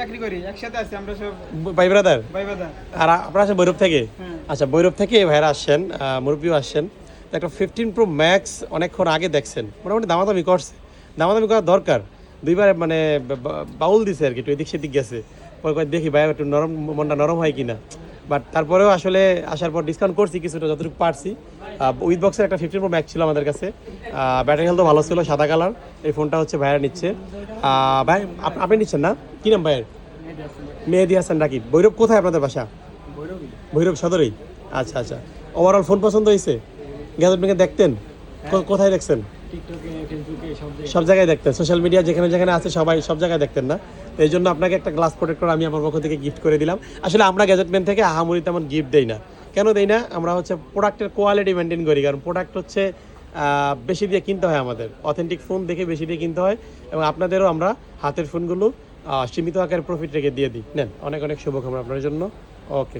চাকরি করি একসাথে আছি আমরা সব ভাই ব্রাদার। ভাই বাদা। আর আপনারা আসেন ভৈরব থেকে? হ্যাঁ। আচ্ছা, ভৈরব থেকে ভাইরা আসছেন, মুরব্বীও আসছেন। তো একটা 15 Pro Max অনেকক্ষণ আগে দেখছেন, মোটামুটি দামাদামি করছে, দামাদামি করা দরকার। দুইবার মানে বাউল দিছে আর কি, একটু এদিক সেদিক গেছে। পরে কয় দেখি ভাই একটু নরম, মনটা নরম হয় কিনা। বাট তারপরেও আসলে আসার পর ডিসকাউন্ট করছি কিছুটা, যতটুকু পারছি। উইথ বক্সের একটা 15 Pro Max ছিল আমাদের কাছে, ব্যাটারি হেলথও ভালো ছিল, সাদা কালার। এই ফোনটা হচ্ছে ভাইরা নিচ্ছে। ভাই আপনি নিচ্ছেন না? কী নাম ভাইয়ের? মেহেদি হাসান রাকিব। ভৈরব কোথায় আপনাদের বাসা? ভৈরব সদরেই। আচ্ছা আচ্ছা, ওভারঅল ফোন পছন্দ হয়েছে? গ্যাজেট ব্যাংকে দেখতেন? কোথায় দেখছেন? সব জায়গায় দেখতেন, সোশ্যাল মিডিয়া যেখানে যেখানে আছে সবাই সব জায়গায় দেখতেন না? তো এই জন্য আপনাকে একটা গ্লাস প্রোটেক্টর আমি আমার পক্ষ থেকে গিফট করে দিলাম। আসলে আমরা গ্যাজেটম্যান থেকে আহামরি তেমন গিফট দেই না। কেন দেই না? আমরা হচ্ছে প্রোডাক্টের কোয়ালিটি মেনটেন করি, কারণ প্রোডাক্ট হচ্ছে বেশি দিয়ে কিনতে হয়, আমাদের অথেন্টিক ফোন দেখে বেশি দিয়ে কিনতে হয়। এবং আপনাদেরও আমরা হাতের ফোনগুলো সীমিত আকারে প্রফিট রেখে দিয়ে দিই। নেন, অনেক অনেক শুভকামনা আপনার জন্য। ওকে।